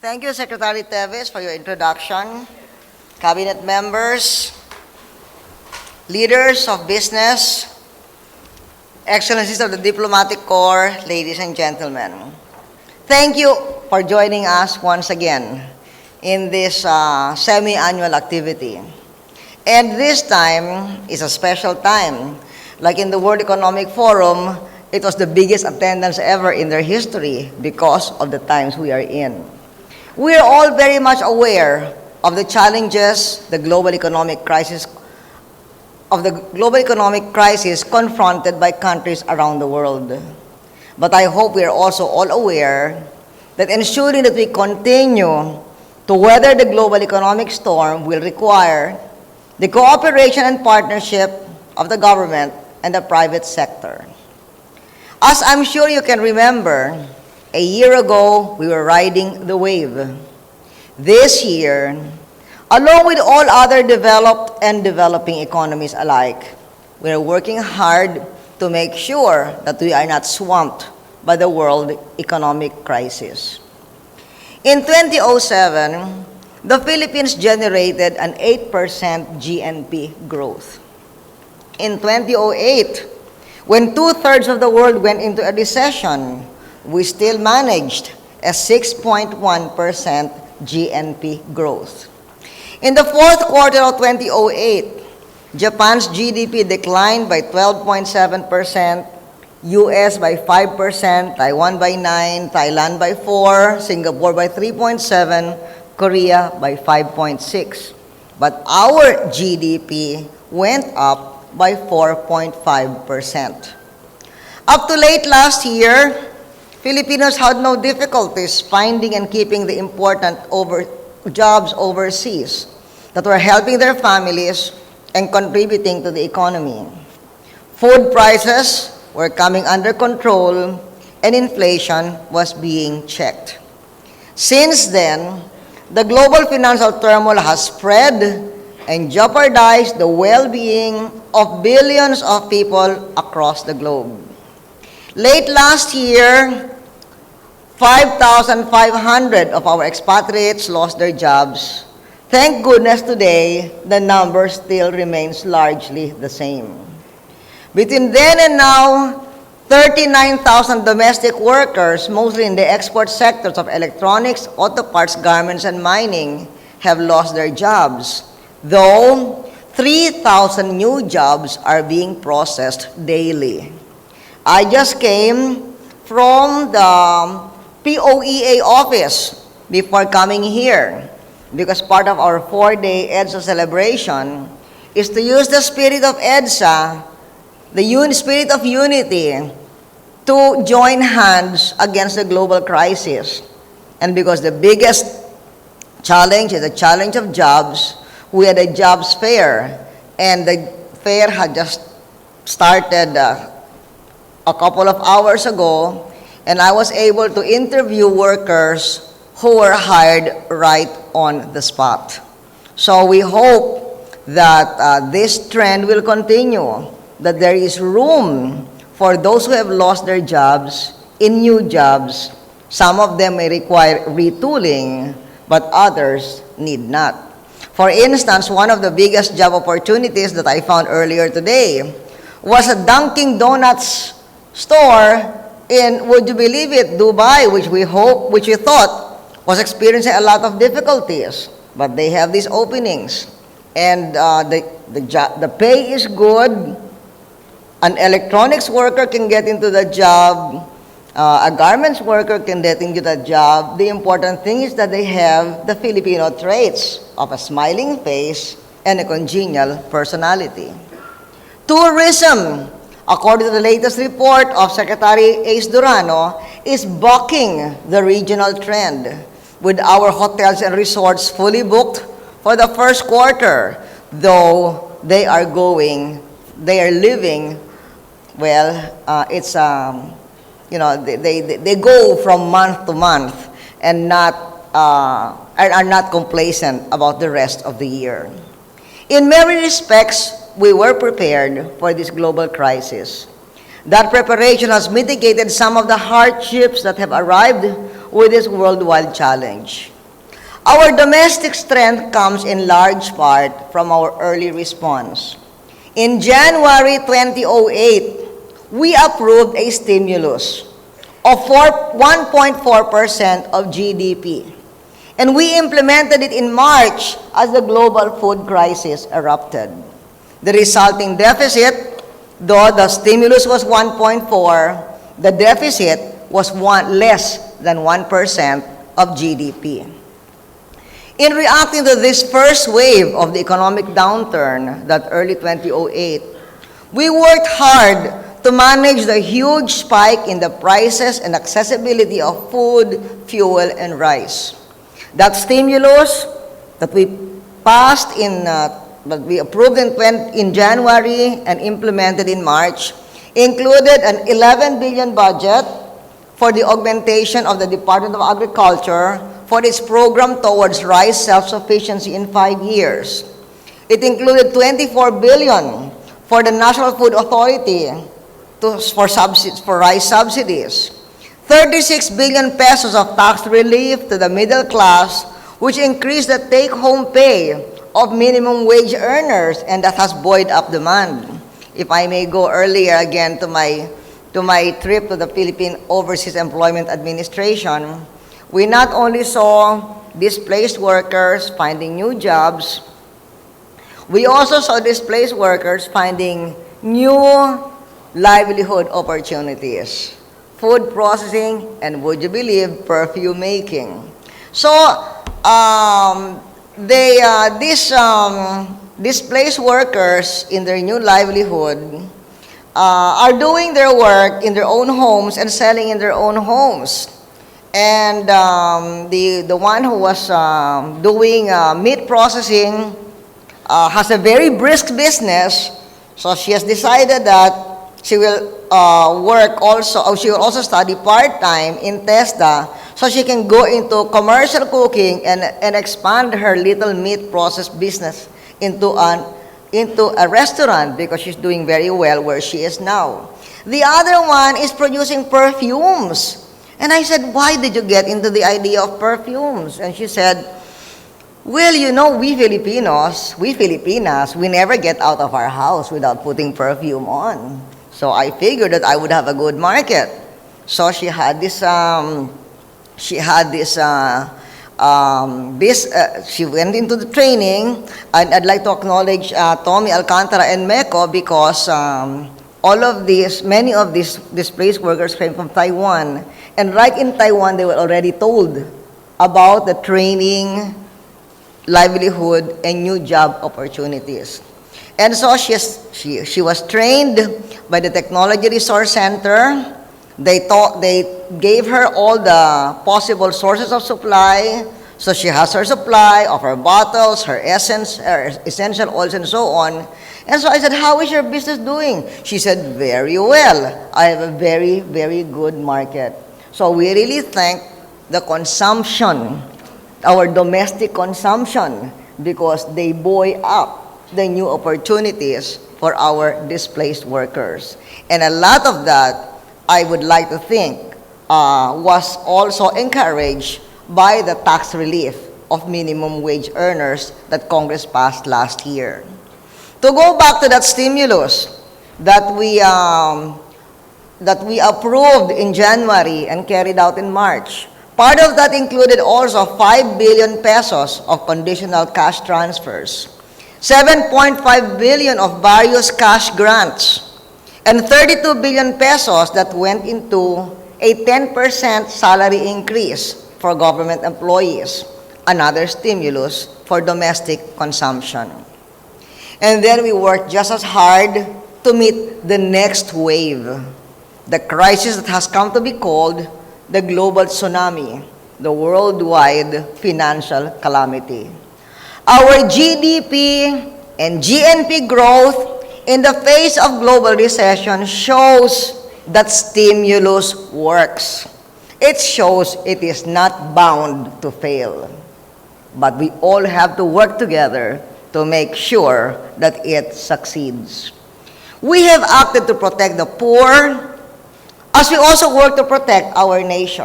Thank you, Secretary Teves, for your introduction. Cabinet members, leaders of business, excellencies of the diplomatic corps, ladies and gentlemen. Thank you for joining us once again in this semi-annual activity. And this time is a special time. Like in the World Economic Forum, it was the biggest attendance ever in their history because of the times we are in. We are all very much aware of the challenges the global economic crisis confronted by countries around the world. But I hope we are also all aware that ensuring that we continue to weather the global economic storm will require the cooperation and partnership of the government and the private sector. As I'm sure you can remember, a year ago, we were riding the wave. This year, along with all other developed and developing economies alike, we are working hard to make sure that we are not swamped by the world economic crisis. In 2007, the Philippines generated an 8% GNP growth. In 2008, when two-thirds of the world went into a recession, we still managed a 6.1% GNP growth. In the fourth quarter of 2008, Japan's GDP declined by 12.7%, US by 5%, Taiwan by 9%, Thailand by 4%, Singapore by 3.7%, Korea by 5.6%. But our GDP went up by 4.5%. Up to late last year, Filipinos had no difficulties finding and keeping the important jobs overseas that were helping their families and contributing to the economy. Food prices were coming under control and inflation was being checked. Since then, the global financial turmoil has spread and jeopardized the well-being of billions of people across the globe. Late last year, 5,500 of our expatriates lost their jobs. Thank goodness today, the number still remains largely the same. Between then and now, 39,000 domestic workers, mostly in the export sectors of electronics, auto parts, garments, and mining, have lost their jobs, though 3,000 new jobs are being processed daily. I just came from the POEA office before coming here because part of our 4-day EDSA celebration is to use the spirit of EDSA, the spirit of unity, to join hands against the global crisis. And because the biggest challenge is the challenge of jobs, we had a jobs fair, and the fair had just started a couple of hours ago, and I was able to interview workers who were hired right on the spot. So we hope that this trend will continue, that there is room for those who have lost their jobs in new jobs. Some of them may require retooling, but others need not. For instance, one of the biggest job opportunities that I found earlier today was a Dunkin' Donuts store in, would you believe it, Dubai, which we thought was experiencing a lot of difficulties, but they have these openings, and the pay is good. An electronics worker can get into the job. A garments worker can get into the job. The important thing is that they have the Filipino traits of a smiling face and a congenial personality. Tourism, according to the latest report of Secretary Ace Durano, is bucking the regional trend, with our hotels and resorts fully booked for the first quarter, though they are living, well, they go from month to month and are not complacent about the rest of the year. In many respects, we were prepared for this global crisis. That preparation has mitigated some of the hardships that have arrived with this worldwide challenge. Our domestic strength comes in large part from our early response. In January 2008, we approved a stimulus of 1.4% of GDP. And we implemented it in March as the global food crisis erupted. The resulting deficit, though the stimulus was 1.4, the deficit was less than 1% of GDP. In reacting to this first wave of the economic downturn, that early 2008, we worked hard to manage the huge spike in the prices and accessibility of food, fuel, and rice. That stimulus that we passed that we approved in January and implemented in March included an 11 billion budget for the augmentation of the Department of Agriculture for its program towards rice self-sufficiency in 5 years. It included 24 billion for the National Food Authority for rice subsidies, 36 billion pesos of tax relief to the middle class, which increased the take-home pay of minimum wage earners, and that has buoyed up demand. If I may go earlier again to my trip to the Philippine Overseas Employment Administration, we not only saw displaced workers finding new jobs, we also saw displaced workers finding new livelihood opportunities, food processing, and would you believe, perfume making. So, displaced workers in their new livelihood are doing their work in their own homes and selling in their own homes. And the one who was doing meat processing has a very brisk business, so she has decided that she will she will also study part-time in TESDA so she can go into commercial cooking and expand her little meat process business into a restaurant because she's doing very well where she is now. The other one is producing perfumes. And I said, why did you get into the idea of perfumes? And she said, well, you know, we Filipinas, we never get out of our house without putting perfume on. So I figured that I would have a good market. So she had this, she went into the training, and I'd like to acknowledge Tommy Alcantara and Meko because many of these displaced workers came from Taiwan. And right in Taiwan, they were already told about the training, livelihood, and new job opportunities. And so she was trained by the Technology Resource Center. They gave her all the possible sources of supply. So she has her supply of her bottles, her essential oils, and so on. And so I said, how is your business doing? She said, very well. I have a very, very good market. So we really thank the consumption, our domestic consumption, because they buoy up the new opportunities for our displaced workers. And a lot of that, I would like to think, was also encouraged by the tax relief of minimum wage earners that Congress passed last year. To go back to that stimulus that we approved in January and carried out in March, part of that included also 5 billion pesos of conditional cash transfers, 7.5 billion of various cash grants, and 32 billion pesos that went into a 10% salary increase for government employees, another stimulus for domestic consumption. And then we worked just as hard to meet the next wave, the crisis that has come to be called the global tsunami, the worldwide financial calamity. Our GDP and GNP growth in the face of global recession shows that stimulus works. It shows it is not bound to fail. But we all have to work together to make sure that it succeeds. We have acted to protect the poor, as we also work to protect our nation.